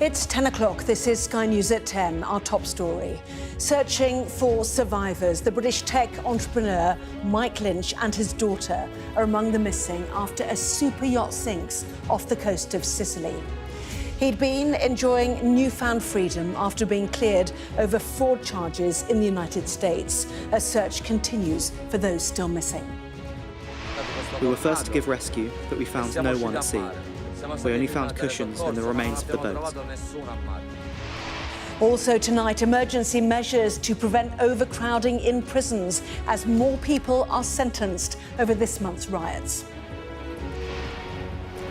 It's 10 o'clock. This is Sky News at 10, our top story. Searching for survivors, the British tech entrepreneur Mike Lynch and his daughter are among the missing after a super yacht sinks off the coast of Sicily. He'd been enjoying newfound freedom after being cleared over fraud charges in the United States. A search continues for those still missing. We were first to give rescue, but we found no one at sea. We only found cushions and the remains of the boat. Also tonight, emergency measures to prevent overcrowding in prisons as more people are sentenced over this month's riots.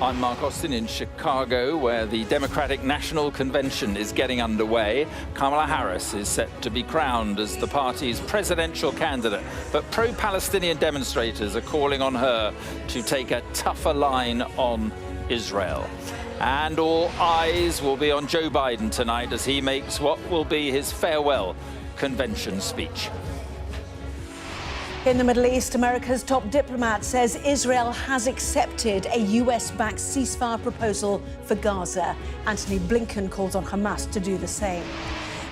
I'm Mark Austin in Chicago, where the Democratic National Convention is getting underway. Kamala Harris is set to be crowned as the party's presidential candidate, but pro-Palestinian demonstrators are calling on her to take a tougher line on Israel. And all eyes will be on Joe Biden tonight as he makes what will be his farewell convention speech. In the Middle East, America's top diplomat says Israel has accepted a US-backed ceasefire proposal for Gaza. Antony Blinken calls on Hamas to do the same.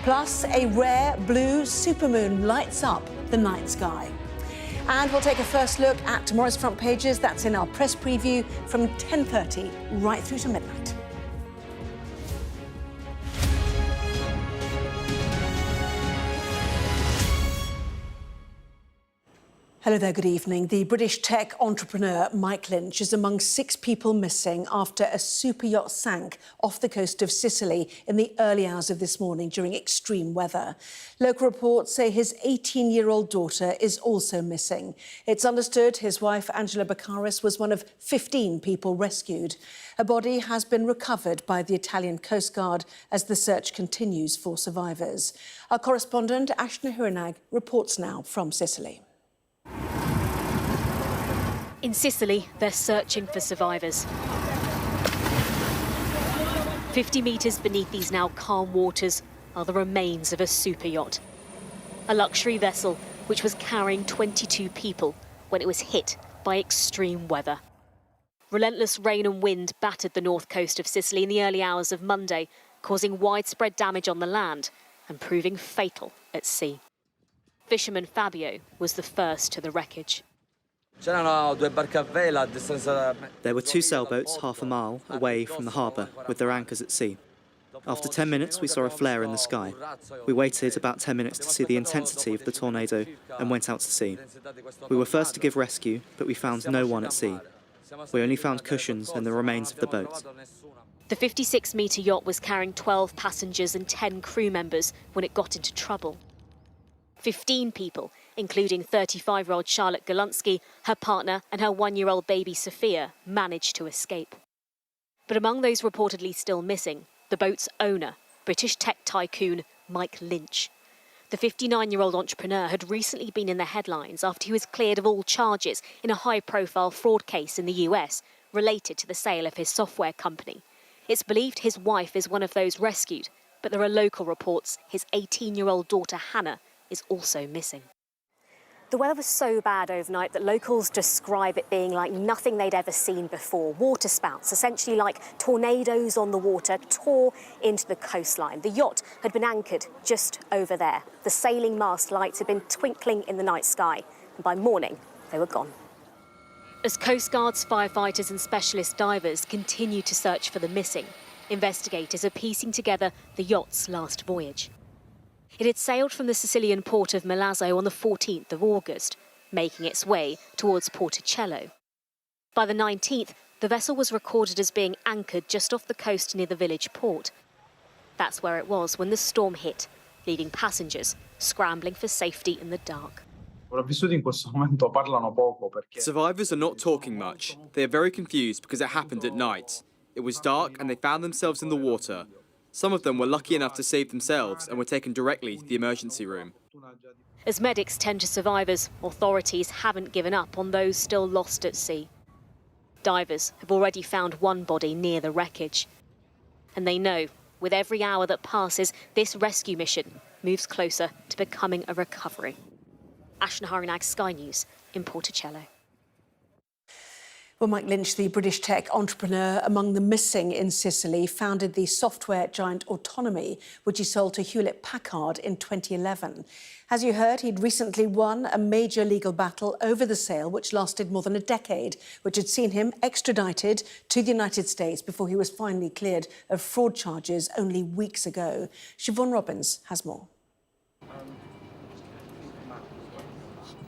Plus, a rare blue supermoon lights up the night sky. And we'll take a first look at tomorrow's front pages. That's in our press preview from 10:30 right through to midnight. Hello there, good evening. The British tech entrepreneur Mike Lynch is among 6 people missing after a super yacht sank off the coast of Sicily in the early hours of this morning during extreme weather. Local reports say his 18-year-old daughter is also missing. It's understood his wife, Angela Baccaris, was one of 15 people rescued. A body has been recovered by the Italian Coast Guard as the search continues for survivors. Our correspondent, Ashna Hiranag, reports now from Sicily. In Sicily, they're searching for survivors. 50 metres beneath these now calm waters are the remains of a super yacht. A luxury vessel which was carrying 22 people when it was hit by extreme weather. Relentless rain and wind battered the north coast of Sicily in the early hours of Monday, causing widespread damage on the land and proving fatal at sea. Fisherman Fabio was the first to the wreckage. There were 2 sailboats half a mile away from the harbour with their anchors at sea. After 10 minutes, we saw a flare in the sky. We waited about 10 minutes to see the intensity of the tornado and went out to sea. We were first to give rescue, but we found no one at sea. We only found cushions and the remains of the boat. The 56-metre yacht was carrying 12 passengers and 10 crew members when it got into trouble. 15 people, including 35-year-old Charlotte Golunsky, her partner and her 1-year-old baby Sophia, managed to escape. But among those reportedly still missing, the boat's owner, British tech tycoon Mike Lynch. The 59-year-old entrepreneur had recently been in the headlines after he was cleared of all charges in a high-profile fraud case in the US related to the sale of his software company. It's believed his wife is one of those rescued, but there are local reports his 18-year-old daughter Hannah is also missing. The weather was so bad overnight that locals describe it being like nothing they'd ever seen before. Waterspouts, essentially like tornadoes on the water, tore into the coastline. The yacht had been anchored just over there. The sailing mast lights had been twinkling in the night sky, and by morning, they were gone. As Coast Guards, firefighters and specialist divers continue to search for the missing, investigators are piecing together the yacht's last voyage. It had sailed from the Sicilian port of Milazzo on the 14th of August, making its way towards Porticello. By the 19th, the vessel was recorded as being anchored just off the coast near the village port. That's where it was when the storm hit, leaving passengers scrambling for safety in the dark. Survivors are not talking much. They are very confused because it happened at night. It was dark and they found themselves in the water. Some of them were lucky enough to save themselves and were taken directly to the emergency room. As medics tend to survivors, authorities haven't given up on those still lost at sea. Divers have already found one body near the wreckage. And they know, with every hour that passes, this rescue mission moves closer to becoming a recovery. Ashna Harinag, Sky News in Porticello. Well, Mike Lynch, the British tech entrepreneur among the missing in Sicily, founded the software giant Autonomy, which he sold to Hewlett-Packard in 2011. As you heard, he'd recently won a major legal battle over the sale, which lasted more than a decade, which had seen him extradited to the United States before he was finally cleared of fraud charges only weeks ago. Siobhan Robbins has more.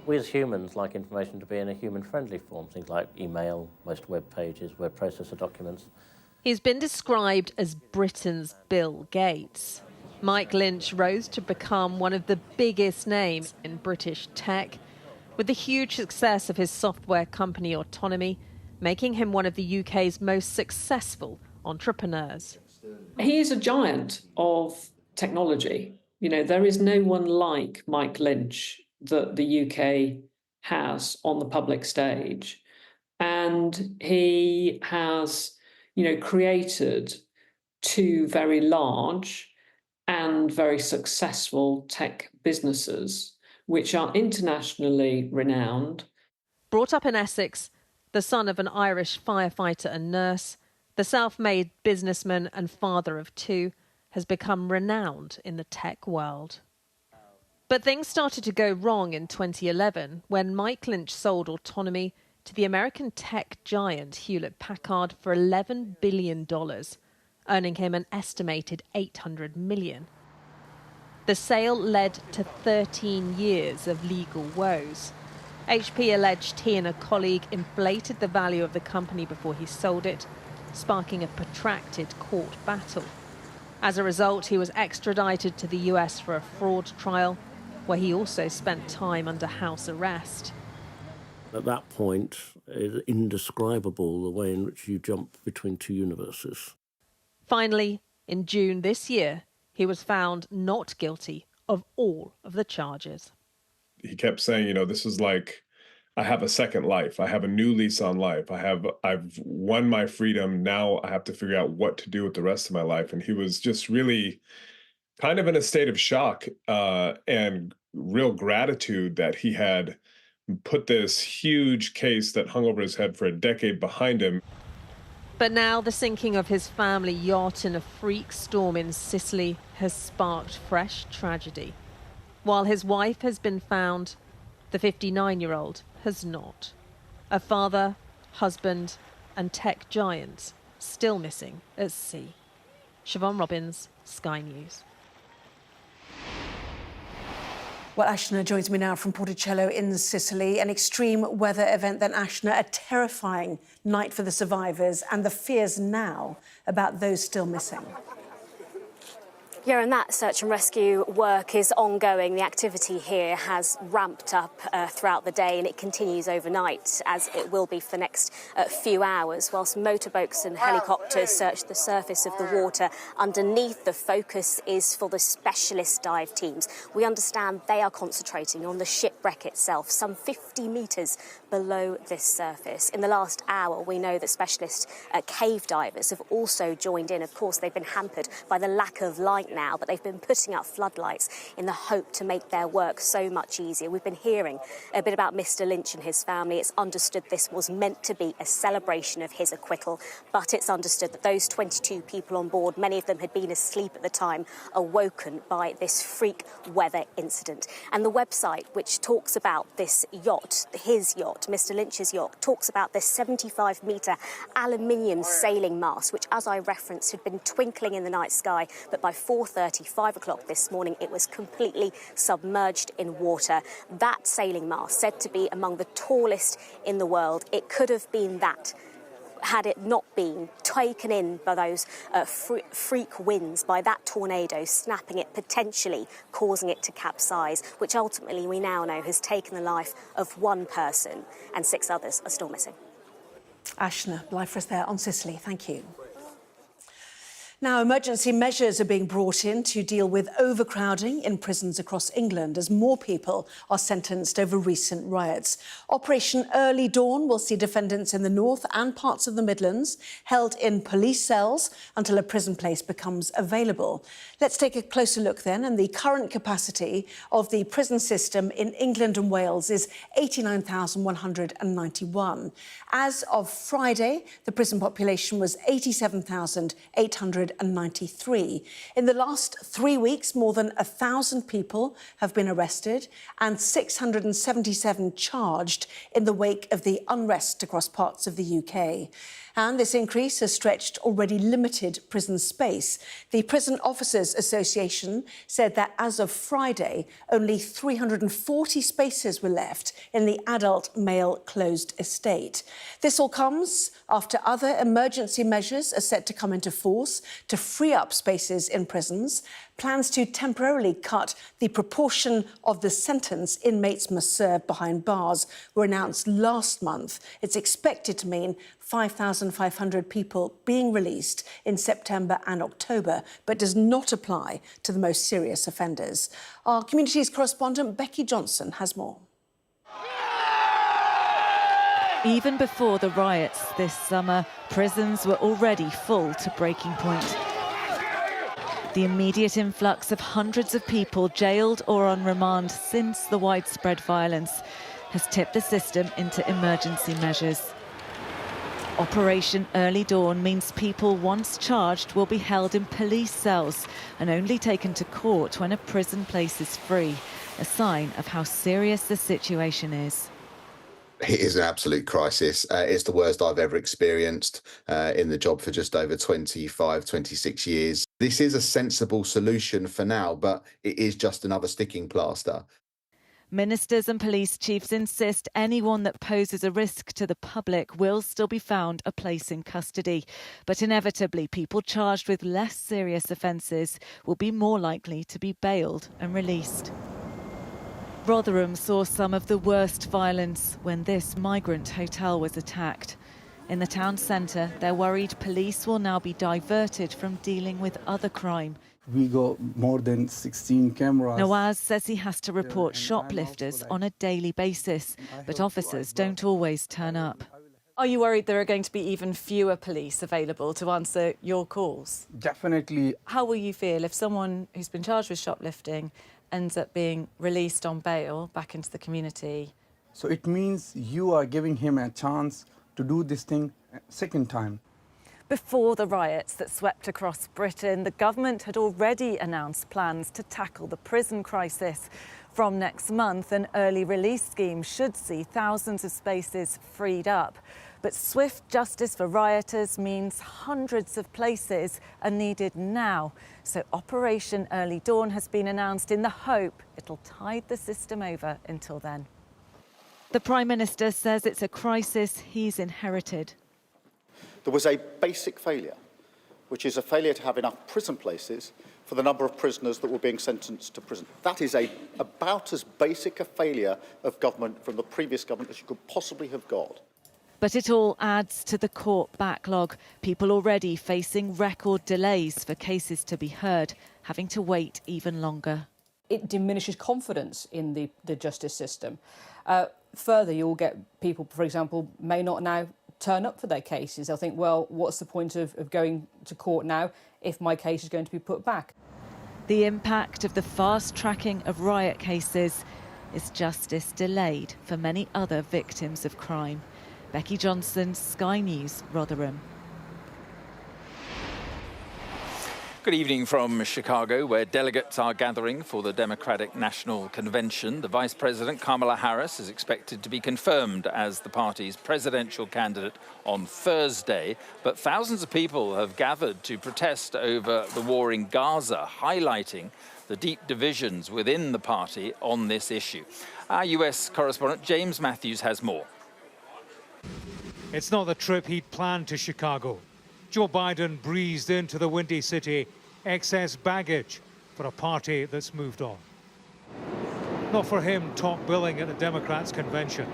We as humans like information to be in a human-friendly form, things like email, most web pages, web processor documents. He's been described as Britain's Bill Gates. Mike Lynch rose to become one of the biggest names in British tech, with the huge success of his software company Autonomy, making him one of the UK's most successful entrepreneurs. He is a giant of technology. You know, there is no one like Mike Lynch that the UK has on the public stage. And he has, created two very large and very successful tech businesses, which are internationally renowned. Brought up in Essex, the son of an Irish firefighter and nurse, the self-made businessman and father of two, has become renowned in the tech world. But things started to go wrong in 2011 when Mike Lynch sold Autonomy to the American tech giant Hewlett-Packard for $11 billion, earning him an estimated $800 million. The sale led to 13 years of legal woes. HP alleged he and a colleague inflated the value of the company before he sold it, sparking a protracted court battle. As a result, he was extradited to the US for a fraud trial, where he also spent time under house arrest. At that point, it's indescribable the way in which you jump between two universes. Finally, in June this year, he was found not guilty of all of the charges. He kept saying, this is like, I have a second life. I have a new lease on life. I've won my freedom. Now I have to figure out what to do with the rest of my life. And he was just really kind of in a state of shock and real gratitude that he had put this huge case that hung over his head for a decade behind him. But now the sinking of his family yacht in a freak storm in Sicily has sparked fresh tragedy. While his wife has been found, the 59-year-old has not. A father, husband, and tech giant still missing at sea. Siobhan Robbins, Sky News. Well, Ashna joins me now from Porticello in Sicily. An extreme weather event then, Ashna, a terrifying night for the survivors and the fears now about those still missing. Yeah, and that search and rescue work is ongoing. The activity here has ramped up throughout the day, and it continues overnight, as it will be for the next few hours. Whilst motorboats and helicopters search the surface of the water underneath, the focus is for the specialist dive teams. We understand they are concentrating on the shipwreck itself, some 50 metres below this surface. In the last hour, we know that specialist cave divers have also joined in. Of course, they've been hampered by the lack of light now, but they've been putting up floodlights in the hope to make their work so much easier. We've been hearing a bit about Mr. Lynch and his family. It's understood this was meant to be a celebration of his acquittal, but it's understood that those 22 people on board, many of them had been asleep at the time, are woken by this freak weather incident. And the website which talks about this yacht, his yacht, Mr. Lynch's yacht, talks about this 75-metre aluminium sailing mast, which, as I referenced, had been twinkling in the night sky, but by 4:30, 5 o'clock this morning, it was completely submerged in water. That sailing mast, said to be among the tallest in the world, it could have been that had it not been taken in by those freak winds, by that tornado, snapping it, potentially causing it to capsize, which ultimately we now know has taken the life of one person, and 6 others are still missing. Ashna, live for us there on Sicily. Thank you. Now, emergency measures are being brought in to deal with overcrowding in prisons across England as more people are sentenced over recent riots. Operation Early Dawn will see defendants in the north and parts of the Midlands held in police cells until a prison place becomes available. Let's take a closer look then, and the current capacity of the prison system in England and Wales is 89,191. As of Friday, the prison population was 87,893. In the last 3 weeks, more than 1,000 people have been arrested and 677 charged in the wake of the unrest across parts of the UK. And this increase has stretched already limited prison space. The Prison Officers Association said that as of Friday, only 340 spaces were left in the adult male closed estate. This all comes after other emergency measures are set to come into force to free up spaces in prisons. Plans to temporarily cut the proportion of the sentence inmates must serve behind bars were announced last month. It's expected to mean 5,500 people being released in September and October, but does not apply to the most serious offenders. Our communities correspondent Becky Johnson has more. Even before the riots this summer, prisons were already full to breaking point. The immediate influx of hundreds of people jailed or on remand since the widespread violence has tipped the system into emergency measures. Operation Early Dawn means people once charged will be held in police cells and only taken to court when a prison place is free, a sign of how serious the situation is. It is an absolute crisis. It's the worst I've ever experienced in the job for just over 25, 26 years. This is a sensible solution for now, but it is just another sticking plaster. Ministers and police chiefs insist anyone that poses a risk to the public will still be found a place in custody. But inevitably, people charged with less serious offences will be more likely to be bailed and released. Rotherham saw some of the worst violence when this migrant hotel was attacked. In the town centre, they're worried police will now be diverted from dealing with other crime. We got more than 16 cameras. Nawaz says he has to report shoplifters on a daily basis, but officers don't always turn up. Are you worried there are going to be even fewer police available to answer your calls? Definitely. How will you feel if someone who's been charged with shoplifting ends up being released on bail back into the community? So it means you are giving him a chance to do this thing a second time. Before the riots that swept across Britain, the government had already announced plans to tackle the prison crisis. From next month, an early release scheme should see thousands of spaces freed up. But swift justice for rioters means hundreds of places are needed now. So Operation Early Dawn has been announced in the hope it'll tide the system over until then. The Prime Minister says it's a crisis he's inherited. There was a basic failure, which is a failure to have enough prison places for the number of prisoners that were being sentenced to prison. That is about as basic a failure of government from the previous government as you could possibly have got. But it all adds to the court backlog. People already facing record delays for cases to be heard, having to wait even longer. It diminishes confidence in the justice system. Further, you'll get people, for example, may not now turn up for their cases. They'll think, well, what's the point of going to court now if my case is going to be put back? The impact of the fast tracking of riot cases is justice delayed for many other victims of crime. Becky Johnson, Sky News, Rotherham. Good evening from Chicago, where delegates are gathering for the Democratic National Convention. The Vice President, Kamala Harris, is expected to be confirmed as the party's presidential candidate on Thursday. But thousands of people have gathered to protest over the war in Gaza, highlighting the deep divisions within the party on this issue. Our US correspondent, James Matthews, has more. It's not the trip he'd planned to Chicago. Joe Biden breezed into the Windy City, excess baggage for a party that's moved on. Not for him top billing at the Democrats' convention.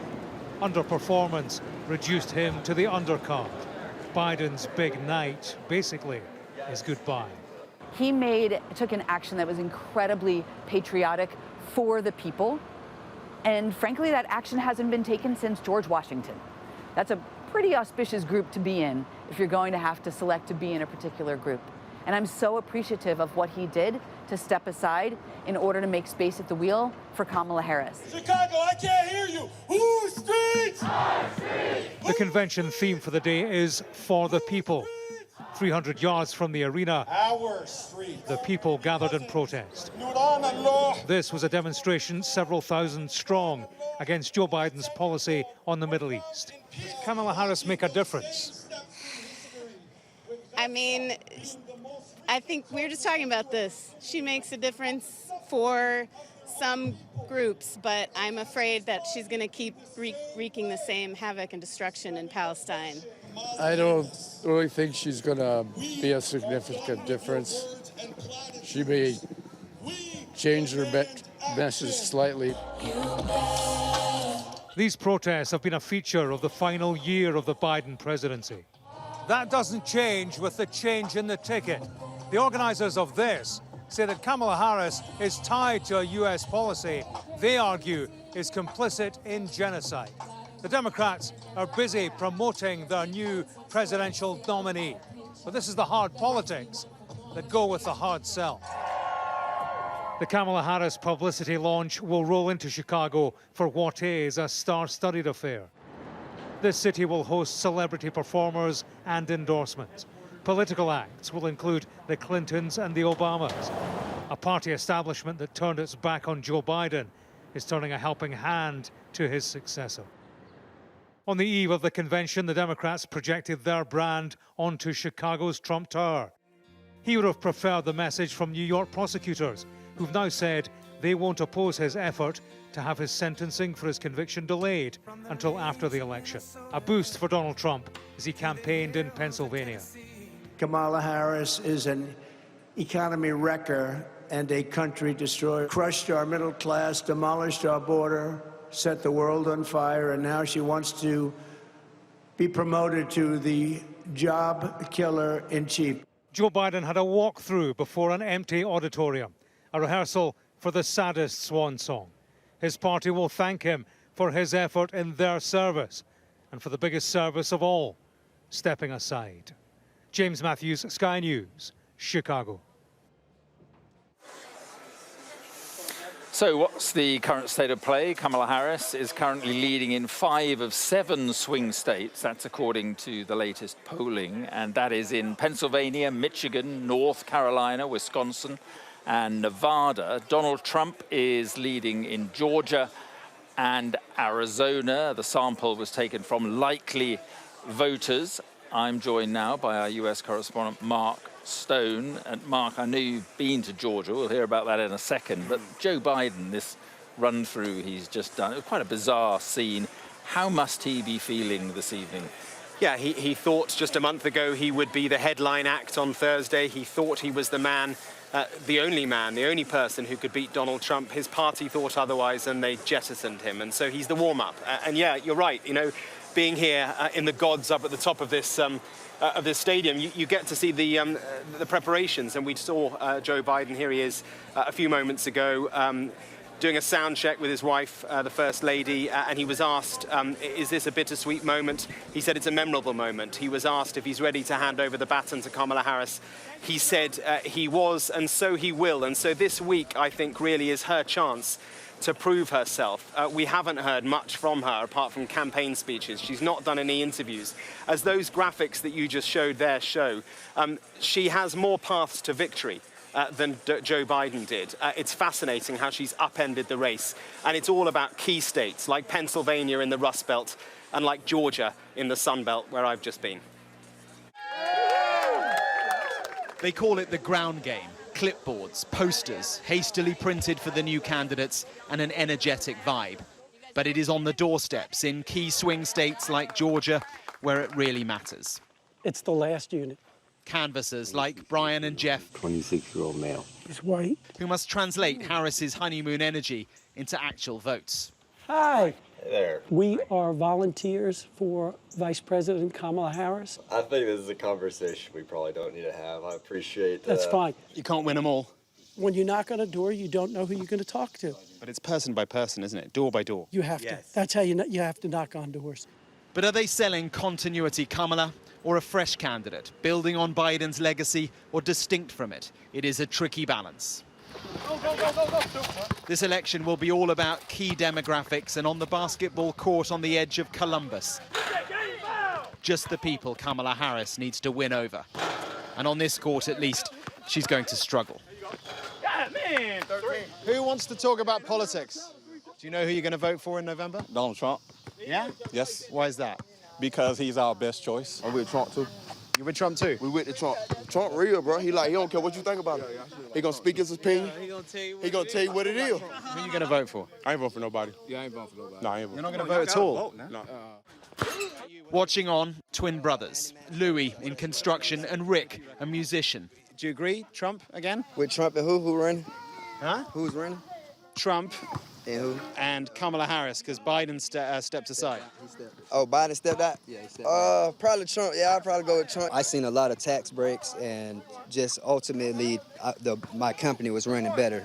Underperformance reduced him to the undercard. Biden's big night, basically, is goodbye. He took an action that was incredibly patriotic for the people. And frankly, that action hasn't been taken since George Washington. That's a pretty auspicious group to be in if you're going to have to select to be in a particular group. And I'm so appreciative of what he did to step aside in order to make space at the wheel for Kamala Harris. Chicago, I can't hear you. Who's streets? The convention theme for the day is For the People. 300 yards from the arena, the people gathered in protest. This was a demonstration several thousand strong against Joe Biden's policy on the Middle East. Does Kamala Harris make a difference? I mean, I think we were just talking about this. She makes a difference for some groups, but I'm afraid that she's going to keep wreaking the same havoc and destruction in Palestine. I don't really think she's going to be a significant difference. She may change her message slightly. These protests have been a feature of the final year of the Biden presidency. That doesn't change with the change in the ticket. The organisers of this say that Kamala Harris is tied to a US policy they argue is complicit in genocide. The Democrats are busy promoting their new presidential nominee. But this is the hard politics that go with the hard sell. The Kamala Harris publicity launch will roll into Chicago for what is a star-studded affair. This city will host celebrity performers and endorsements. Political acts will include the Clintons and the Obamas. A party establishment that turned its back on Joe Biden is turning a helping hand to his successor. On the eve of the convention, the Democrats projected their brand onto Chicago's Trump Tower. He would have preferred the message from New York prosecutors, who've now said they won't oppose his effort to have his sentencing for his conviction delayed until after the election. A boost for Donald Trump as he campaigned in Pennsylvania. Kamala Harris is an economy wrecker and a country destroyer. Crushed our middle class, demolished our border, set the world on fire, and now she wants to be promoted to the job killer in chief. Joe Biden had a walkthrough before an empty auditorium, a rehearsal for the saddest swan song. His party will thank him for his effort in their service and for the biggest service of all, stepping aside. James Matthews, Sky News, Chicago. So what's the current state of play? Kamala Harris is currently leading in 5 of 7 swing states. That's according to the latest polling. And that is in Pennsylvania, Michigan, North Carolina, Wisconsin, and Nevada. Donald Trump is leading in Georgia and Arizona. The sample was taken from likely voters. I'm joined now by our US correspondent, Mark Stone. And Mark, I know you've been to Georgia. We'll hear about that in a second. But Joe Biden, this run-through he's just done, it was quite a bizarre scene. How must he be feeling this evening? Yeah, he thought just a month ago he would be the headline act on Thursday. He thought he was the man, the only person who could beat Donald Trump. His party thought otherwise, and they jettisoned him. And so he's the warm-up. And yeah, you're right. You know, being here in the gods up at the top of this stadium, you get to see the preparations. And we saw Joe Biden. Here he is a few moments ago. Doing a sound check with his wife, the First Lady, and he was asked, is this a bittersweet moment? He said it's a memorable moment. He was asked if he's ready to hand over the baton to Kamala Harris. He said he was, and so he will. And so this week, I think, really is her chance to prove herself. We haven't heard much from her, apart from campaign speeches. She's not done any interviews. As those graphics that you just showed there show, she has more paths to victory than Joe Biden did. It's fascinating how she's upended the race. And it's all about key states like Pennsylvania in the Rust Belt and like Georgia in the Sun Belt, where I've just been. They call it the ground game. Clipboards, posters, hastily printed for the new candidates, and an energetic vibe. But it is on the doorsteps in key swing states like Georgia where it really matters. It's the last unit. Canvassers like Brian and Jeff, 26-year-old male. He's white. who must translate Harris's honeymoon energy into actual votes. Hi. there. We are volunteers for Vice President Kamala Harris. I think this is a conversation we probably don't need to have. I appreciate that. That's fine. You can't win them all. When you knock on a door, you don't know who you're going to talk to. But it's person by person, isn't it? Door by door. You have to. That's how you have to knock on doors. But are they selling continuity Kamala or a fresh candidate, building on Biden's legacy or distinct from it? It is a tricky balance. This election will be all about key demographics and on the basketball court on the edge of Columbus. Just the people Kamala Harris needs to win over. And on this court, at least, she's going to struggle. Who wants to talk about politics? Do you know who you're going to vote for in November? Donald Trump. Yeah? Yes. Why is that? Because he's our best choice. I'm with Trump too. You with Trump too? We with the Trump. Trump real, bro. He don't care what you think about him. He gonna speak his opinion. He gonna tell you what it is. Who are you going to vote for? I ain't voting for nobody. Yeah, I ain't voting for nobody. No, I ain't voting. You're not going to vote at all? No. Watching on, twin brothers. Louis in construction and Rick, a musician. Do you agree? Trump again? With Trump and who running? Huh? Who's running? Trump And who? and Kamala Harris, because Biden stepped aside. Oh, Biden stepped out? Yeah, he stepped out. Probably Trump. Yeah, I'll probably go with Trump. I seen a lot of tax breaks, and just ultimately, my company was running better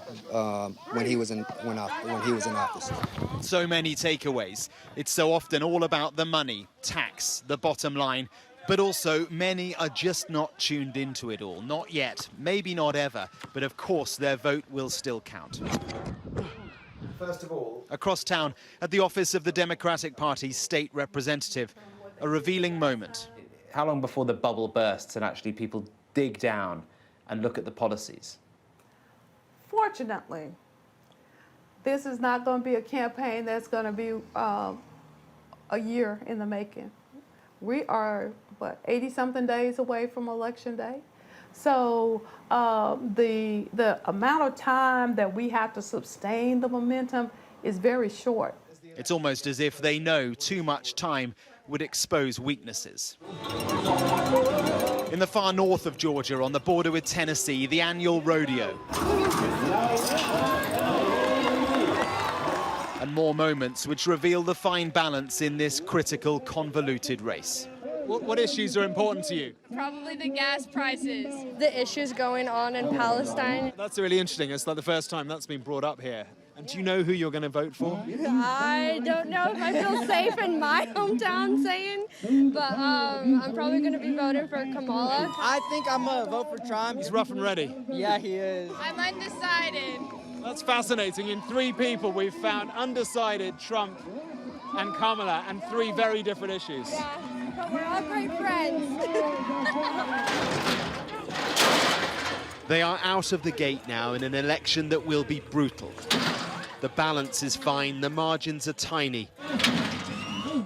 when he was in office. So many takeaways. It's so often all about the money, tax, the bottom line. But also, many are just not tuned into it all. Not yet, maybe not ever, but of course their vote will still count. First of all, Across town, at the office of the Democratic Party's state representative, a revealing moment. How long before the bubble bursts and actually people dig down and look at the policies? Fortunately, this is not going to be a campaign that's going to be a year in the making. We are, 80-something days away from Election Day. So the amount of time that we have to sustain the momentum is very short. It's almost as if they know too much time would expose weaknesses. In the far north of Georgia, on the border with Tennessee, the annual rodeo. And more moments which reveal the fine balance in this critical, convoluted race. What issues are important to you? Probably the gas prices. The issues going on in Palestine. That's really interesting. It's like the first time that's been brought up here. And do you know who you're going to vote for? I don't know if I feel safe in my hometown saying, but I'm probably going to be voting for Kamala. I think I'm going to vote for Trump. He's rough and ready. Yeah, he is. I'm undecided. That's fascinating. In 3 people, we've found undecided Trump and Kamala, and 3 very different issues. Yeah, but we're all great friends. They are out of the gate now in an election that will be brutal. The balance is fine, the margins are tiny.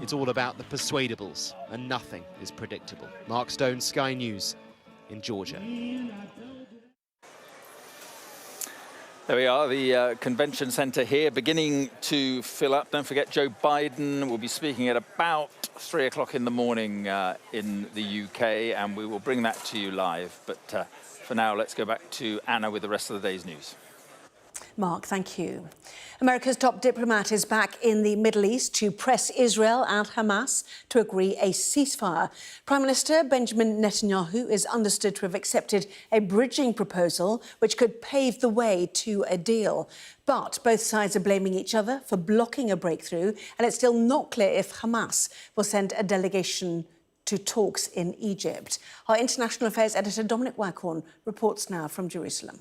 It's all about the persuadables, and nothing is predictable. Mark Stone, Sky News in Georgia. There we are, the convention centre here beginning to fill up. Don't forget, Joe Biden will be speaking at about 3 o'clock in the morning in the UK, and we will bring that to you live. But for now, let's go back to Anna with the rest of the day's news. Mark, thank you. America's top diplomat is back in the Middle East to press Israel and Hamas to agree a ceasefire. Prime Minister Benjamin Netanyahu is understood to have accepted a bridging proposal which could pave the way to a deal. But both sides are blaming each other for blocking a breakthrough, and it's still not clear if Hamas will send a delegation to talks in Egypt. Our international affairs editor Dominic Waghorn reports now from Jerusalem.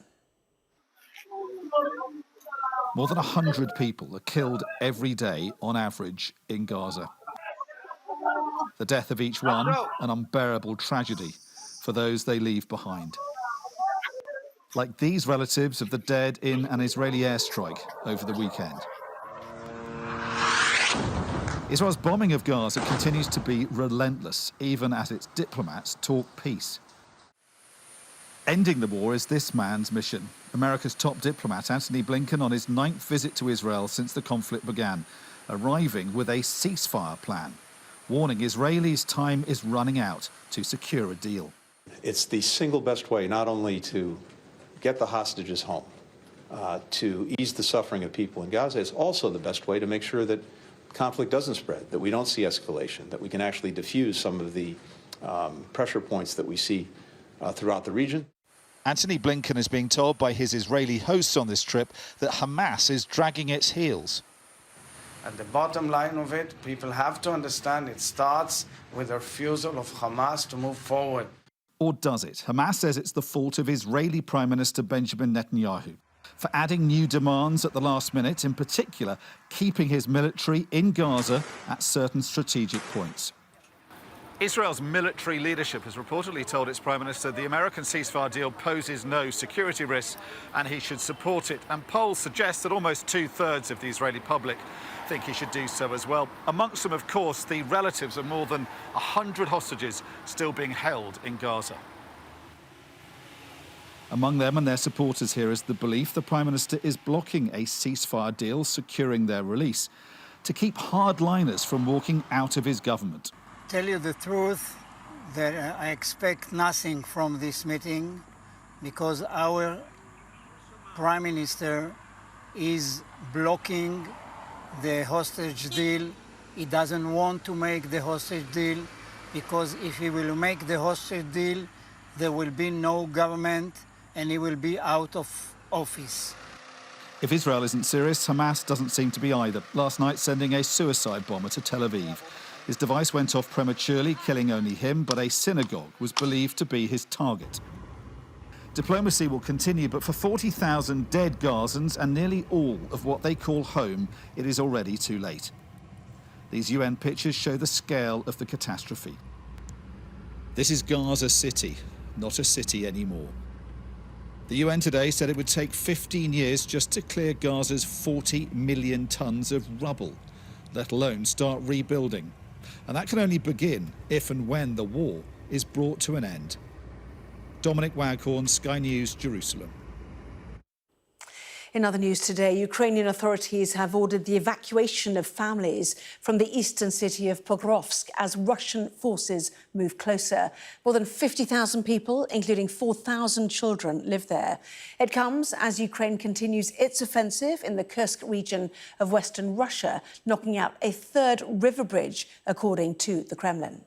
More than 100 people are killed every day on average in Gaza. The death of each one, an unbearable tragedy for those they leave behind. Like these relatives of the dead in an Israeli airstrike over the weekend. Israel's bombing of Gaza continues to be relentless, even as its diplomats talk peace. Ending the war is this man's mission. America's top diplomat, Antony Blinken, on his 9th visit to Israel since the conflict began, arriving with a ceasefire plan, warning Israelis time is running out to secure a deal. It's the single best way not only to get the hostages home, to ease the suffering of people in Gaza, it's also the best way to make sure that conflict doesn't spread, that we don't see escalation, that we can actually diffuse some of the pressure points that we see throughout the region. Antony Blinken is being told by his Israeli hosts on this trip that Hamas is dragging its heels. At the bottom line of it, people have to understand it starts with the refusal of Hamas to move forward. Or does it? Hamas says it's the fault of Israeli Prime Minister Benjamin Netanyahu for adding new demands at the last minute, in particular keeping his military in Gaza at certain strategic points. Israel's military leadership has reportedly told its Prime Minister the American ceasefire deal poses no security risks and he should support it. And polls suggest that almost two-thirds of the Israeli public think he should do so as well. Amongst them, of course, the relatives of more than 100 hostages still being held in Gaza. Among them and their supporters here is the belief the Prime Minister is blocking a ceasefire deal securing their release to keep hardliners from walking out of his government. Tell you the truth, that I expect nothing from this meeting because our Prime Minister is blocking the hostage deal. He doesn't want to make the hostage deal because if he will make the hostage deal, there will be no government and he will be out of office. If Israel isn't serious, Hamas doesn't seem to be either. Last night, sending a suicide bomber to Tel Aviv. His device went off prematurely, killing only him, but a synagogue was believed to be his target. Diplomacy will continue, but for 40,000 dead Gazans and nearly all of what they call home, it is already too late. These UN pictures show the scale of the catastrophe. This is Gaza City, not a city anymore. The UN today said it would take 15 years just to clear Gaza's 40 million tons of rubble, let alone start rebuilding. And that can only begin if and when the war is brought to an end. Dominic Waghorn, Sky News, Jerusalem. In other news today, Ukrainian authorities have ordered the evacuation of families from the eastern city of Pokrovsk as Russian forces move closer. More than 50,000 people, including 4,000 children, live there. It comes as Ukraine continues its offensive in the Kursk region of western Russia, knocking out a third river bridge, according to the Kremlin.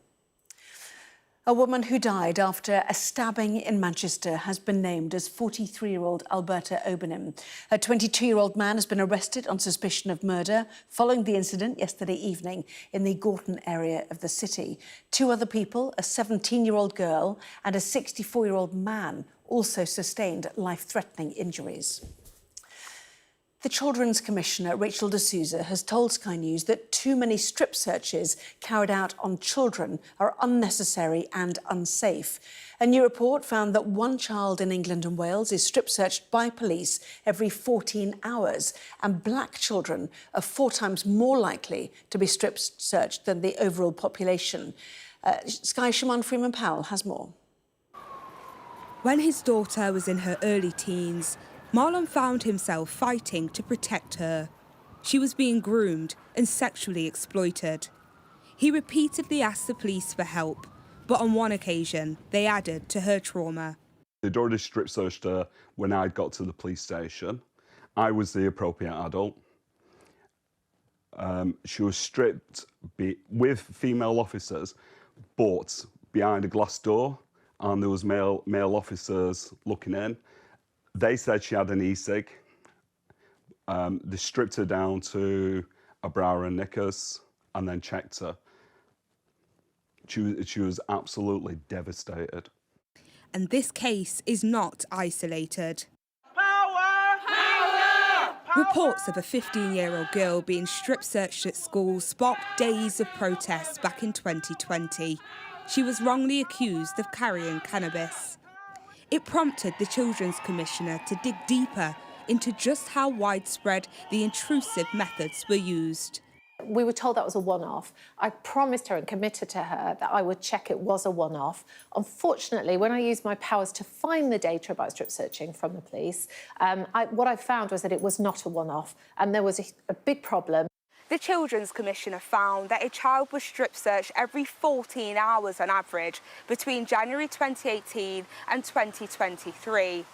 A woman who died after a stabbing in Manchester has been named as 43-year-old Alberta Obenem. A 22-year-old man has been arrested on suspicion of murder following the incident yesterday evening in the Gorton area of the city. Two other people, a 17-year-old girl and a 64-year-old man, also sustained life-threatening injuries. The Children's Commissioner, Rachel de Souza, has told Sky News that too many strip searches carried out on children are unnecessary and unsafe. A new report found that one child in England and Wales is strip searched by police every 14 hours, and black children are 4 times more likely to be strip searched than the overall population. Sky's Shimon Freeman-Powell has more. When his daughter was in her early teens, Marlon found himself fighting to protect her. She was being groomed and sexually exploited. He repeatedly asked the police for help, but on one occasion, they added to her trauma. They'd already strip searched her when I'd got to the police station. I was the appropriate adult. She was stripped with female officers, but behind a glass door, and there was male officers looking in. They said she had an e-cig. They stripped her down to a bra and knickers and then checked her. She was absolutely devastated. And this case is not isolated. Reports of a 15-year-old girl being strip-searched at school sparked days of protests back in 2020. She was wrongly accused of carrying cannabis. It prompted the Children's Commissioner to dig deeper into just how widespread the intrusive methods were used. We were told that was a one-off. I promised her and committed to her that I would check it was a one-off. Unfortunately, when I used my powers to find the data about strip searching from the police, what I found was that it was not a one-off, and there was a big problem. The Children's Commissioner found that a child was strip-searched every 14 hours on average between January 2018 and 2023.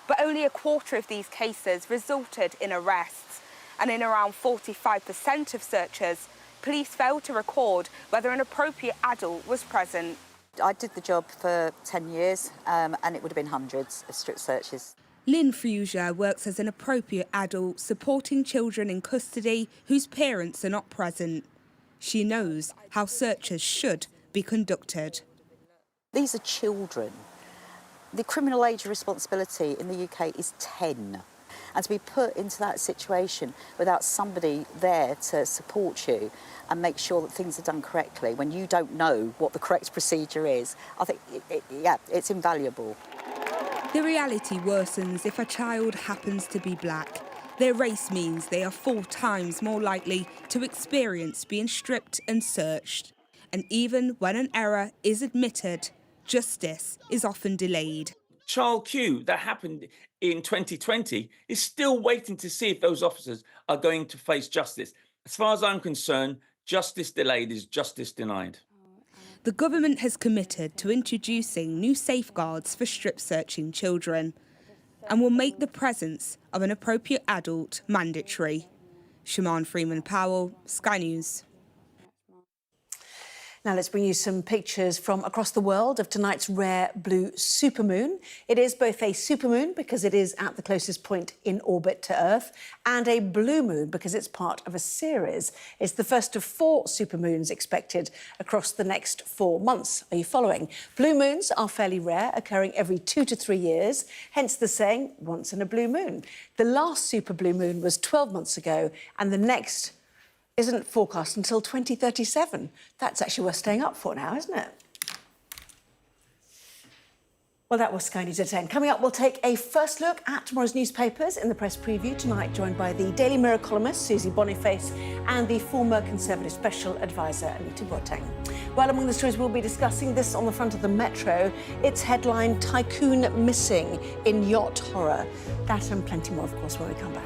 But only a quarter of these cases resulted in arrests, and in around 45% of searches, police failed to record whether an appropriate adult was present. I did the job for 10 years and it would have been hundreds of strip searches. Lynn Frusia works as an appropriate adult supporting children in custody whose parents are not present. She knows how searches should be conducted. These are children. The criminal age of responsibility in the UK is 10. And to be put into that situation without somebody there to support you and make sure that things are done correctly when you don't know what the correct procedure is, I think, it's invaluable. The reality worsens if a child happens to be black. Their race means they are 4 times more likely to experience being stripped and searched. And even when an error is admitted, justice is often delayed. Child Q that happened in 2020 is still waiting to see if those officers are going to face justice. As far as I'm concerned, justice delayed is justice denied. The government has committed to introducing new safeguards for strip searching children and will make the presence of an appropriate adult mandatory. Siobhan Freeman-Powell, Sky News. Now let's bring you some pictures from across the world of tonight's rare blue supermoon. It is both a supermoon because it is at the closest point in orbit to Earth and a blue moon because it's part of a series. It's the first of 4 supermoons expected across the next 4 months. Are you following? Blue moons are fairly rare, occurring every 2 to 3 years, hence the saying, once in a blue moon. The last super blue moon was 12 months ago and the next isn't forecast until 2037. That's actually worth staying up for now, isn't it? Well, that was Sky News at 10. Coming up, we'll take a first look at tomorrow's newspapers in the press preview tonight, joined by the Daily Mirror columnist Susie Boniface and the former Conservative Special Advisor Anita Boateng. Well, among the stories we'll be discussing, this on the front of the Metro, its headline, Tycoon Missing in Yacht Horror. That and plenty more, of course, when we come back.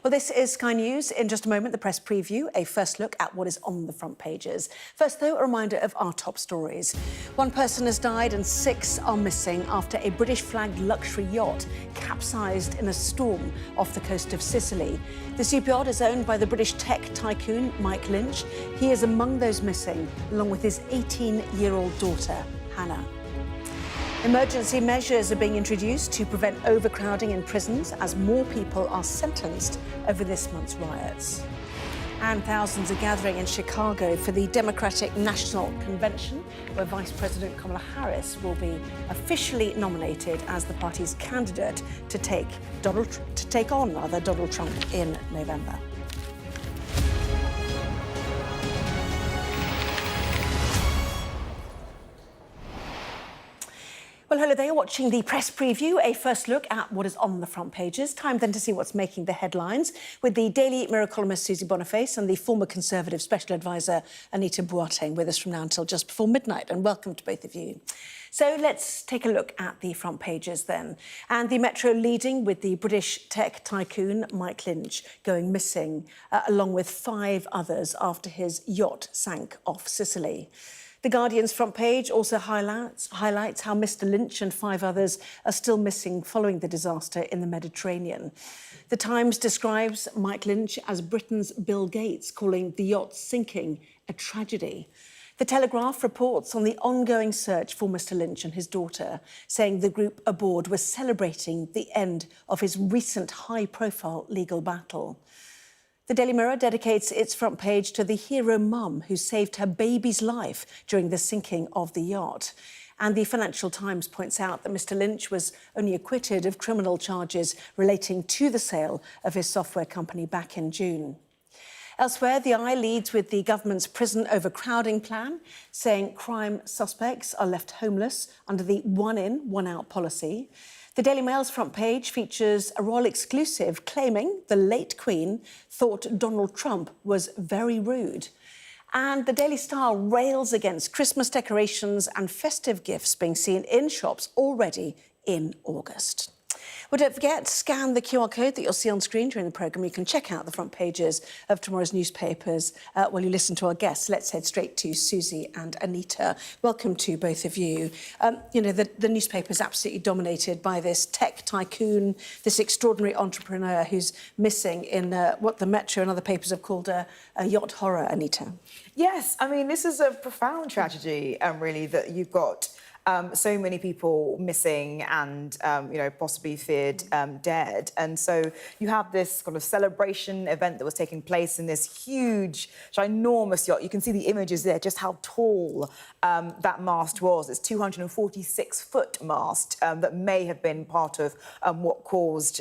Well, this is Sky News. In just a moment, the press preview, a first look at what is on the front pages. First, though, a reminder of our top stories. One person has died and 6 are missing after a British-flagged luxury yacht capsized in a storm off the coast of Sicily. The superyacht is owned by the British tech tycoon Mike Lynch. He is among those missing, along with his 18-year-old daughter, Hannah. Emergency measures are being introduced to prevent overcrowding in prisons as more people are sentenced over this month's riots. And thousands are gathering in Chicago for the Democratic National Convention, where Vice President Kamala Harris will be officially nominated as the party's candidate to take on Donald Trump in November. Well, hello there. You're watching the press preview, a first look at what is on the front pages. Time then to see what's making the headlines with the Daily Mirror columnist Susie Boniface and the former Conservative Special Advisor Anita Boateng with us from now until just before midnight. And welcome to both of you. So let's take a look at the front pages then. And the Metro leading with the British tech tycoon Mike Lynch going missing, along with 5 others after his yacht sank off Sicily. The Guardian's front page also highlights how Mr. Lynch and 5 others are still missing following the disaster in the Mediterranean. The Times describes Mike Lynch as Britain's Bill Gates, calling the yacht sinking a tragedy. The Telegraph reports on the ongoing search for Mr. Lynch and his daughter, saying the group aboard was celebrating the end of his recent high-profile legal battle. The Daily Mirror dedicates its front page to the hero mum who saved her baby's life during the sinking of the yacht. And the Financial Times points out that Mr. Lynch was only acquitted of criminal charges relating to the sale of his software company back in June. Elsewhere, the Eye leads with the government's prison overcrowding plan, saying crime suspects are left homeless under the one-in, one-out policy. The Daily Mail's front page features a royal exclusive claiming the late Queen thought Donald Trump was very rude. And the Daily Star rails against Christmas decorations and festive gifts being seen in shops already in August. Well, don't forget, scan the QR code that you'll see on screen during the programme. You can check out the front pages of tomorrow's newspapers while you listen to our guests. Let's head straight to Susie and Anita. Welcome to both of you. The newspaper is absolutely dominated by this tech tycoon, this extraordinary entrepreneur who's missing in what the Metro and other papers have called a yacht horror, Anita. Yes, I mean, this is a profound tragedy, really, that you've got so many people missing and, possibly feared dead. And so you have this kind of celebration event that was taking place in this huge, ginormous yacht. You can see the images there, just how tall that mast was. It's 246-foot mast that may have been part of what caused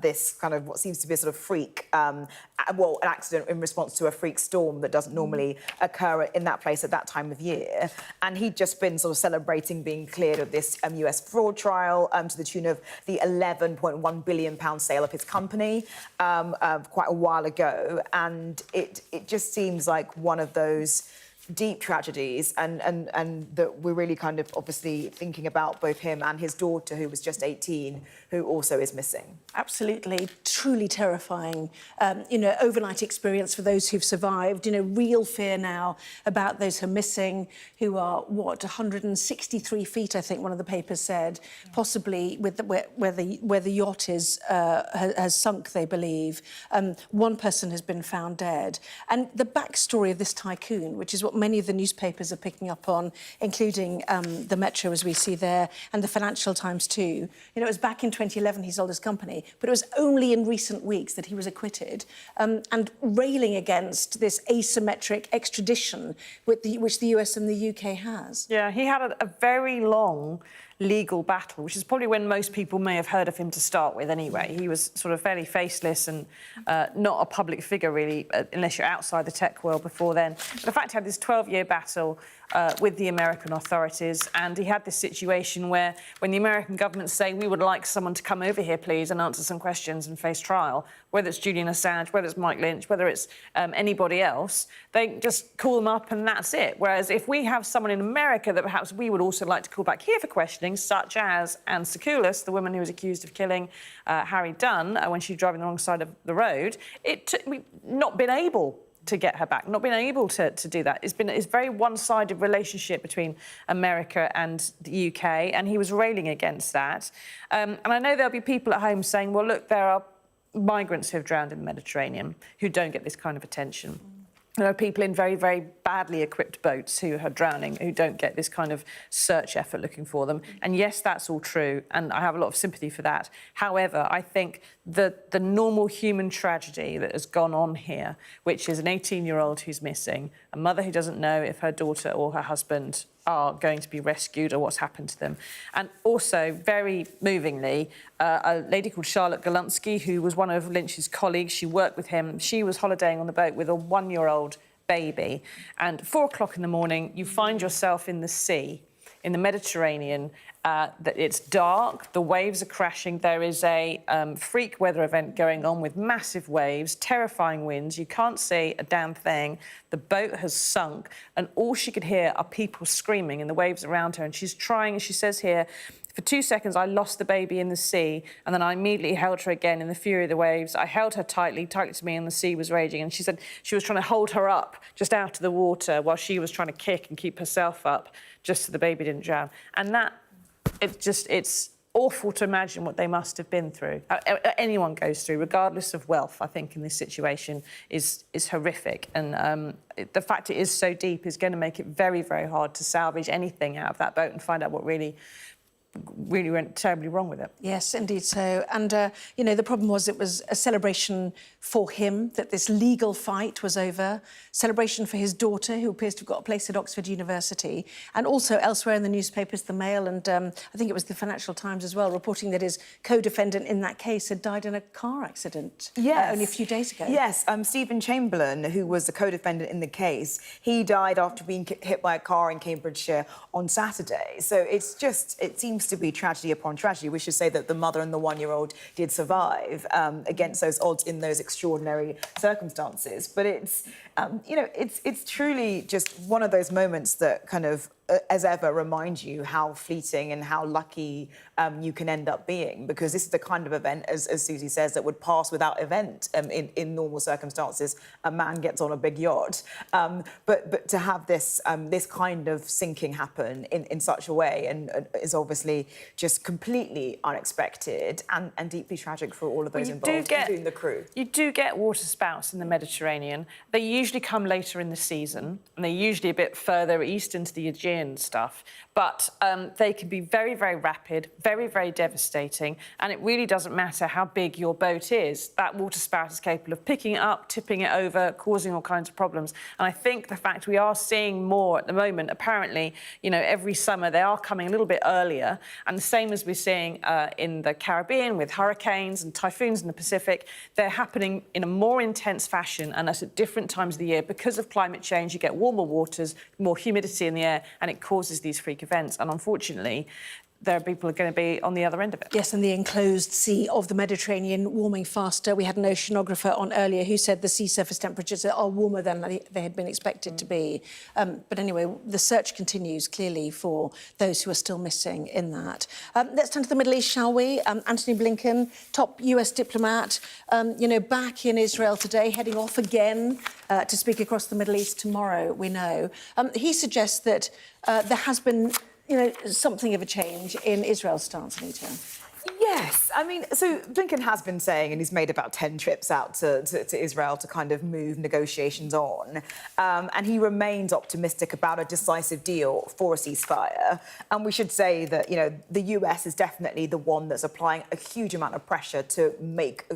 this kind of what seems to be a sort of freak, an accident in response to a freak storm that doesn't normally occur in that place at that time of year. And he'd just been sort of celebrating being cleared of this US fraud trial to the tune of the £11.1 billion sale of his company quite a while ago. And it just seems like one of those deep tragedies and that we're really kind of obviously thinking about both him and his daughter, who was just 18, who also is missing. Absolutely, truly terrifying, overnight experience for those who've survived. Real fear now about those who are missing, who are, 163 feet, I think one of the papers said, possibly with where the yacht is has sunk, they believe. One person has been found dead. And the backstory of this tycoon, which is what many of the newspapers are picking up on, including the Metro, as we see there, and the Financial Times too. It was back in 2011 he sold his company, but it was only in recent weeks that he was acquitted, and railing against this asymmetric extradition which the US and the UK has. Yeah, he had a very long legal battle, which is probably when most people may have heard of him to start with anyway. He was sort of fairly faceless and not a public figure, really, unless you're outside the tech world before then. But the fact he had this 12-year battle with the American authorities. And he had this situation where when the American government say, we would like someone to come over here, please, and answer some questions and face trial, whether it's Julian Assange, whether it's Mike Lynch, whether it's anybody else, they just call them up and that's it. Whereas if we have someone in America that perhaps we would also like to call back here for questioning, such as Anne Sekulis, the woman who was accused of killing Harry Dunn when she was driving the wrong side of the road, we've not been able to get her back, not been able to do that. It's a very one-sided relationship between America and the UK, and he was railing against that. And I know there'll be people at home saying, well, look, there are migrants who have drowned in the Mediterranean who don't get this kind of attention. There are people in very, very badly equipped boats who are drowning, who don't get this kind of search effort looking for them. And yes, that's all true, and I have a lot of sympathy for that. However, I think the normal human tragedy that has gone on here, which is an 18-year-old who's missing, a mother who doesn't know if her daughter or her husband are going to be rescued or what's happened to them. And also, very movingly, a lady called Charlotte Golunsky, who was one of Lynch's colleagues, she worked with him, she was holidaying on the boat with a 1-year-old baby. And at 4 o'clock in the morning, you find yourself in the sea, in the Mediterranean, that it's dark, the waves are crashing, there is a freak weather event going on with massive waves, terrifying winds, you can't see a damn thing, the boat has sunk, and all she could hear are people screaming and the waves around her, and she's trying, as she says here, for 2 seconds, I lost the baby in the sea, and then I immediately held her again in the fury of the waves. I held her tightly to me, and the sea was raging. And she said she was trying to hold her up just out of the water while she was trying to kick and keep herself up just so the baby didn't drown. And that, it's awful to imagine what they must have been through. Anyone goes through, regardless of wealth, I think, in this situation, is horrific. And the fact it is so deep is going to make it very, very hard to salvage anything out of that boat and find out what really went terribly wrong with it. Yes, indeed so. And, you know, the problem was it was a celebration for him that this legal fight was over, celebration for his daughter, who appears to have got a place at Oxford University, and also elsewhere in the newspapers, the Mail and I think it was the Financial Times as well, reporting that his co-defendant in that case had died in a car accident only a few days ago. Yes, Stephen Chamberlain, who was the co-defendant in the case, he died after being hit by a car in Cambridgeshire on Saturday. So it's just, it seems to be tragedy upon tragedy. We should say that the mother and the 1-year-old did survive against those odds in those extraordinary circumstances. But it's, you know, it's truly just one of those moments that kind of, as ever, remind you how fleeting and how lucky you can end up being, because this is the kind of event, as Susie says, that would pass without event in normal circumstances. A man gets on a big yacht, but to have this this kind of sinking happen in such a way and is obviously just completely unexpected and deeply tragic for all of those involved, including the crew. You do get water spouts in the Mediterranean. They usually come later in the season, and they're usually a bit further east into the Aegean stuff. But they can be very, very rapid, very, very devastating, and it really doesn't matter how big your boat is. That water spout is capable of picking it up, tipping it over, causing all kinds of problems. And I think the fact we are seeing more at the moment, apparently, you know, every summer they are coming a little bit earlier, and the same as we're seeing in the Caribbean with hurricanes and typhoons in the Pacific, they're happening in a more intense fashion and at different times of the year. Because of climate change, you get warmer waters, more humidity in the air, and it causes these freak events. And unfortunately, there are people who are going to be on the other end of it. Yes, and the enclosed sea of the Mediterranean warming faster. We had an oceanographer on earlier who said the sea surface temperatures are warmer than they had been expected to be. But anyway, the search continues, clearly, for those who are still missing in that. Let's turn to the Middle East, shall we? Antony Blinken, top US diplomat, you know, back in Israel today, heading off again to speak across the Middle East tomorrow, we know. He suggests that there has been, you know, something of a change in Israel's stance, Anita. Yes, I mean, so Blinken has been saying, and he's made about 10 trips out to Israel to kind of move negotiations on, and he remains optimistic about a decisive deal for a ceasefire. And we should say that, you know, the US is definitely the one that's applying a huge amount of pressure to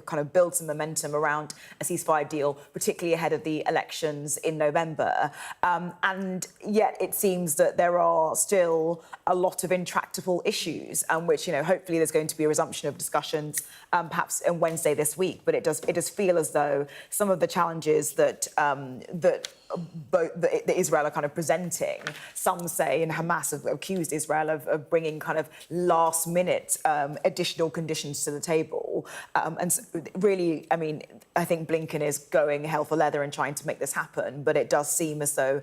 kind of build some momentum around a ceasefire deal, particularly ahead of the elections in November. And yet it seems that there are still a lot of intractable issues, which, you know, hopefully there's going to to be a resumption of discussions, perhaps on Wednesday this week. But it does feel as though some of the challenges that that Israel are kind of presenting, some say, and Hamas have accused Israel of bringing kind of last-minute additional conditions to the table. And so really, I mean, I think Blinken is going hell for leather and trying to make this happen, but it does seem as though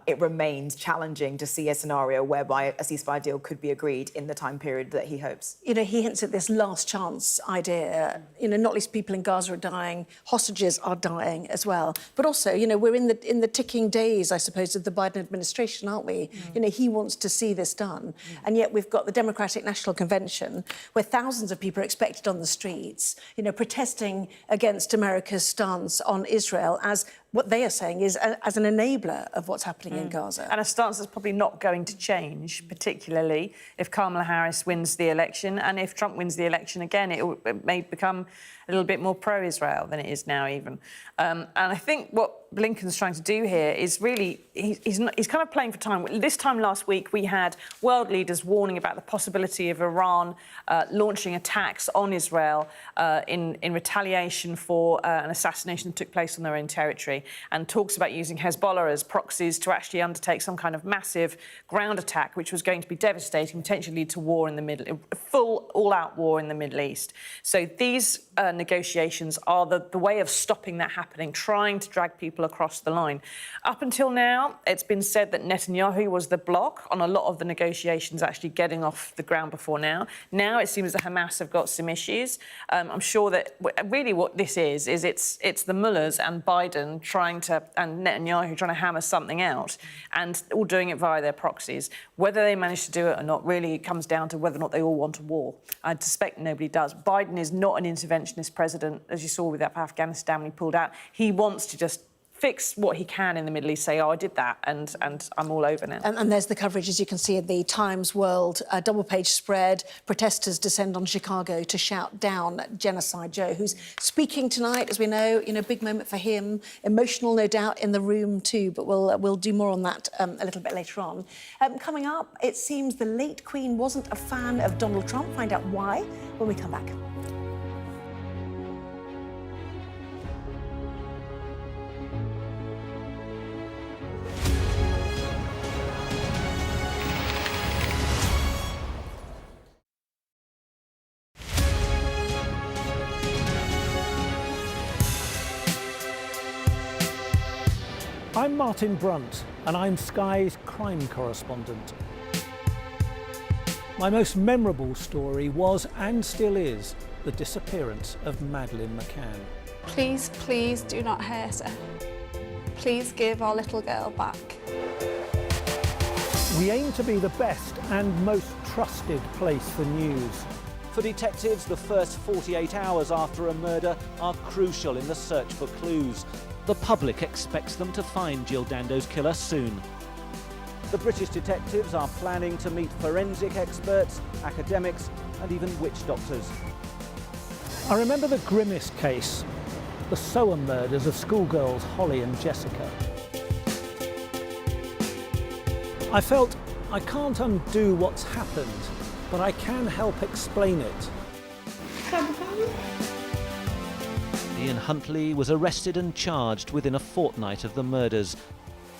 it remains challenging to see a scenario whereby a ceasefire deal could be agreed in the time period that he hopes. You know, he hints at this last chance idea. You know, not least people in Gaza are dying, hostages are dying as well. But also, you know, we're in the ticking days, I suppose, of the Biden administration, aren't we? You know, he wants to see this done. And yet we've got the Democratic National Convention where thousands of people are expected on the streets, you know, protesting against America's stance on Israel as what they are saying is as an enabler of what's happening in Gaza. And a stance that's probably not going to change, particularly if Kamala Harris wins the election. And if Trump wins the election again, it may become a little bit more pro-Israel than it is now even. And I think what Blinken's trying to do here is really, he's kind of playing for time. This time last week, we had world leaders warning about the possibility of Iran launching attacks on Israel in retaliation for an assassination that took place on their own territory, and talks about using Hezbollah as proxies to actually undertake some kind of massive ground attack, which was going to be devastating, potentially lead to war in the full all-out war in the Middle East. So these negotiations are the way of stopping that happening, trying to drag people across the line. Up until now, it's been said that Netanyahu was the block on a lot of the negotiations actually getting off the ground before now. Now it seems that Hamas have got some issues. I'm sure that really what this is it's the mullahs and Biden and Netanyahu trying to hammer something out, and all doing it via their proxies. Whether they manage to do it or not really comes down to whether or not they all want a war. I suspect nobody does. Biden is not an interventionist president, as you saw with Afghanistan when he pulled out. He wants to just fix what he can in the Middle East, say, oh, I did that, and I'm all over now. And there's the coverage, as you can see, in the Times World double-page spread. Protesters descend on Chicago to shout down Genocide Joe, who's speaking tonight, as we know, you know, big moment for him. Emotional, no doubt, in the room too, but we'll do more on that a little bit later on. Coming up, it seems the late Queen wasn't a fan of Donald Trump. Find out why when we come back. I'm Martin Brunt, and I'm Sky's crime correspondent. My most memorable story was, and still is, the disappearance of Madeleine McCann. Please, please do not hurt her. Please give our little girl back. We aim to be the best and most trusted place for news. For detectives, the first 48 hours after a murder are crucial in the search for clues. The public expects them to find Jill Dando's killer soon. The British detectives are planning to meet forensic experts, academics, and even witch doctors. I remember the grimmest case, the Soham murders of schoolgirls Holly and Jessica. I felt I can't undo what's happened, but I can help explain it. Ian Huntley was arrested and charged within a fortnight of the murders.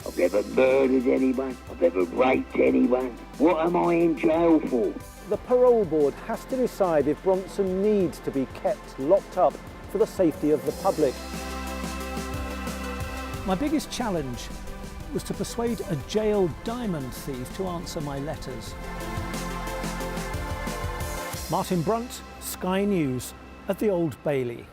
I've never murdered anyone. I've never raped anyone. What am I in jail for? The parole board has to decide if Bronson needs to be kept locked up for the safety of the public. My biggest challenge was to persuade a jailed diamond thief to answer my letters. Martin Brunt, Sky News at the Old Bailey.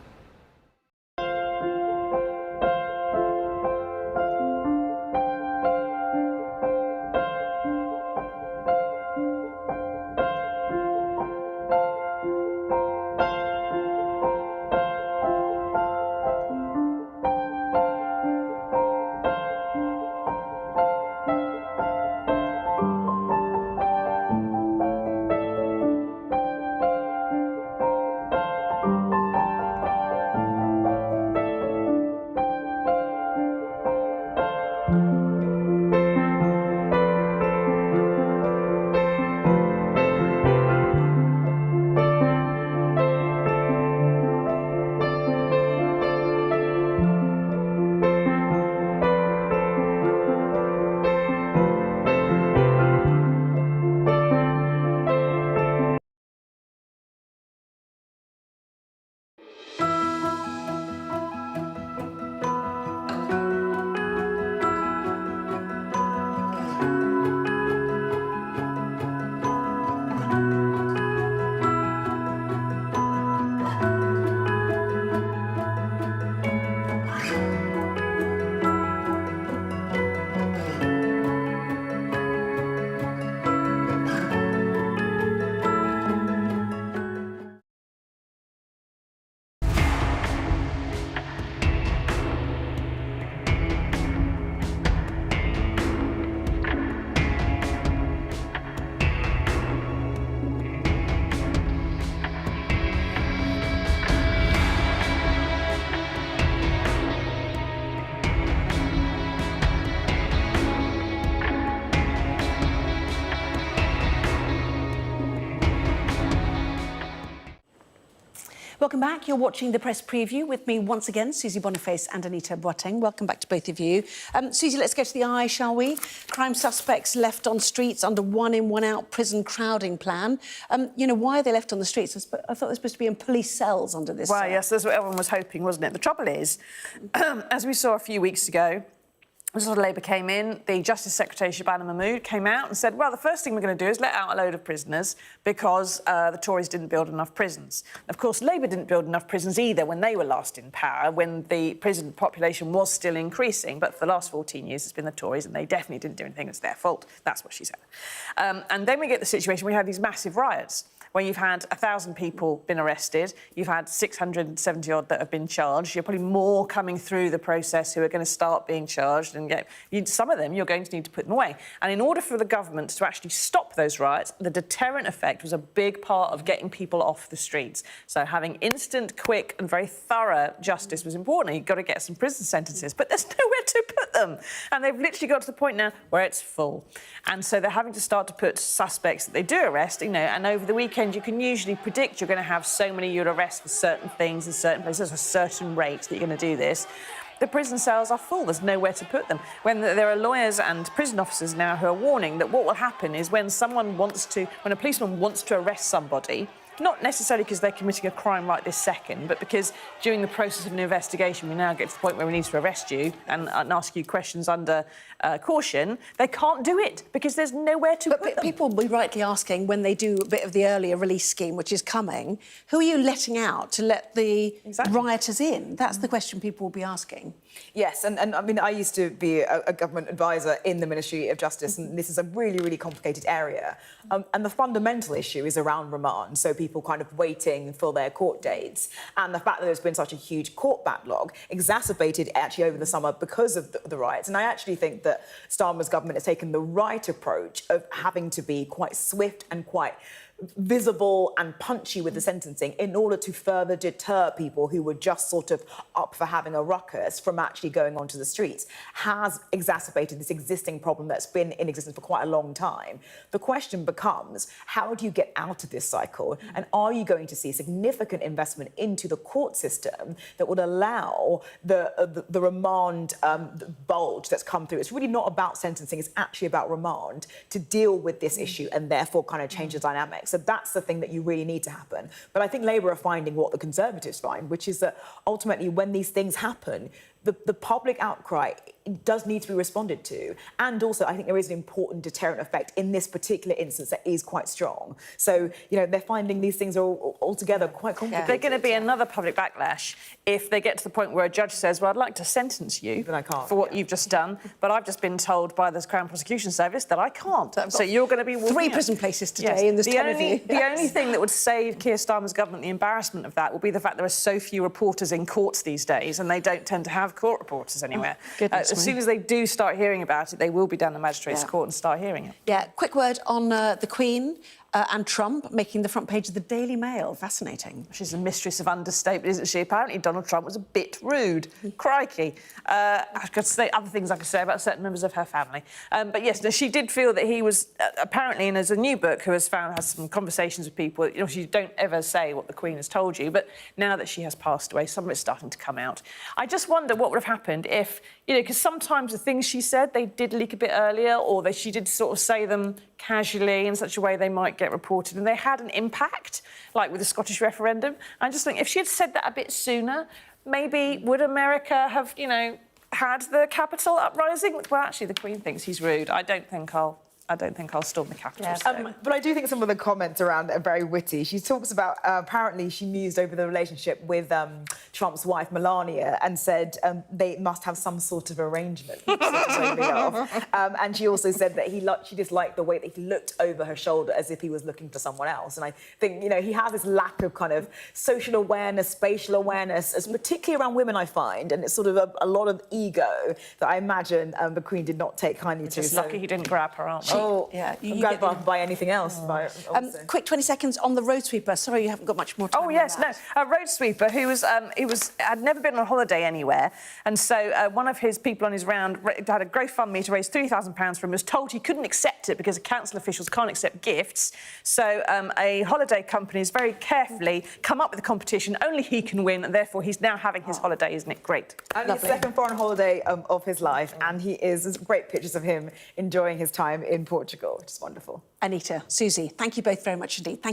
Welcome back. You're watching the press preview with me once again, Susie Boniface and Anita Boateng. Welcome back to both of you. Susie, let's go to the eye, shall we? Crime suspects left on streets under one-in, one-out prison crowding plan. You know, why are they left on the streets? I thought they're supposed to be in police cells under this. Well, yes, that's what everyone was hoping, wasn't it? The trouble is, as we saw a few weeks ago, as Labour came in, the Justice Secretary, Shabana Mahmood, came out and said, well, the first thing we're going to do is let out a load of prisoners because the Tories didn't build enough prisons. Of course, Labour didn't build enough prisons either when they were last in power, when the prison population was still increasing. But for the last 14 years, it's been the Tories, and they definitely didn't do anything. It's their fault. That's what she said. And then we get the situation where we have these massive riots, where you've had 1,000 people been arrested, you've had 670-odd that have been charged. You're probably more coming through the process who are going to start being charged, and some of them you're going to need to put them away. And in order for the government to actually stop those riots, the deterrent effect was a big part of getting people off the streets. So having instant, quick and very thorough justice was important. You've got to get some prison sentences, but there's nowhere to put them. And they've literally got to the point now where it's full. And so they're having to start to put suspects that they do arrest, and over the weekend you can usually predict you're going to have so many you'll arrest for certain things in certain places, a certain rate that you're going to do this. The prison cells are full. There's nowhere to put them. When there are lawyers and prison officers now who are warning that what will happen is when a policeman wants to arrest somebody, not necessarily because they're committing a crime right this second, but because during the process of an investigation we now get to the point where we need to arrest you and ask you questions under caution, they can't do it because there's nowhere to put them. People will be rightly asking, when they do a bit of the earlier release scheme, which is coming, who are you letting out to let the rioters in? That's the question people will be asking. Yes, and I mean, I used to be a government advisor in the Ministry of Justice, and this is a really, really complicated area. And the fundamental issue is around remand, so people kind of waiting for their court dates. And the fact that there's been such a huge court backlog exacerbated actually over the summer because of the riots. And I actually think that Starmer's government has taken the right approach of having to be quite swift and quite visible and punchy with the sentencing in order to further deter people who were just sort of up for having a ruckus from actually going onto the streets, has exacerbated this existing problem that's been in existence for quite a long time. The question becomes, how do you get out of this cycle? And are you going to see significant investment into the court system that would allow the remand bulge that's come through? It's really not about sentencing, it's actually about remand to deal with this issue and therefore kind of change the dynamics. So that's the thing that you really need to happen. But I think Labour are finding what the Conservatives find, which is that ultimately when these things happen, the public outcry does need to be responded to. And also, I think there is an important deterrent effect in this particular instance that is quite strong. So, they're finding these things are altogether quite complicated. There's going to be another public backlash if they get to the point where a judge says, well, I'd like to sentence you for what you've just done, but I've just been told by the Crown Prosecution Service that I can't. So you're going to be walking 3 prison places today in this The only thing that would save Keir Starmer's government the embarrassment of that will be the fact there are so few reporters in courts these days, and they don't tend to have court reporters anywhere. As soon as they do start hearing about it, they will be down the magistrates' court and start hearing it. Yeah, quick word on the Queen and Trump making the front page of the Daily Mail. Fascinating. She's a mistress of understatement, isn't she? Apparently Donald Trump was a bit rude. Crikey. I could say other things I could say about certain members of her family. But yes, she did feel that he was apparently, and there's a new book who has some conversations with people. You don't ever say what the Queen has told you, but now that she has passed away, some of it's starting to come out. I just wonder what would have happened if, because sometimes the things she said, they did leak a bit earlier, or she did sort of say them casually in such a way they might get reported, and they had an impact, like with the Scottish referendum. I just think if she had said that a bit sooner, maybe would America have, had the Capitol uprising? Well, actually, the Queen thinks he's rude. I don't think I'll storm the Capitol. But I do think some of the comments around are very witty. She talks about, apparently she mused over the relationship with Trump's wife, Melania, and said they must have some sort of arrangement. And she also said that she disliked the way that he looked over her shoulder as if he was looking for someone else. And I think, he has this lack of kind of social awareness, spatial awareness, particularly around women, I find. And it's sort of a lot of ego that I imagine the Queen did not take kindly to. Just lucky he didn't grab her arm. Oh, yeah. I'm glad I can buy anything else. Quick 20 seconds on the road sweeper. Sorry, you haven't got much more time. Oh yes, no, a road sweeper who had never been on holiday anywhere, and so one of his people on his round had a GoFundMe to raise £3,000 for him. Was told he couldn't accept it because the council officials can't accept gifts. So a holiday company has very carefully come up with a competition. Only he can win, and therefore he's now having his holiday. Isn't it great? And his second foreign holiday of his life, and there's great pictures of him enjoying his time in Portugal, which is wonderful. Anita, Susie, thank you both very much indeed. Thank you.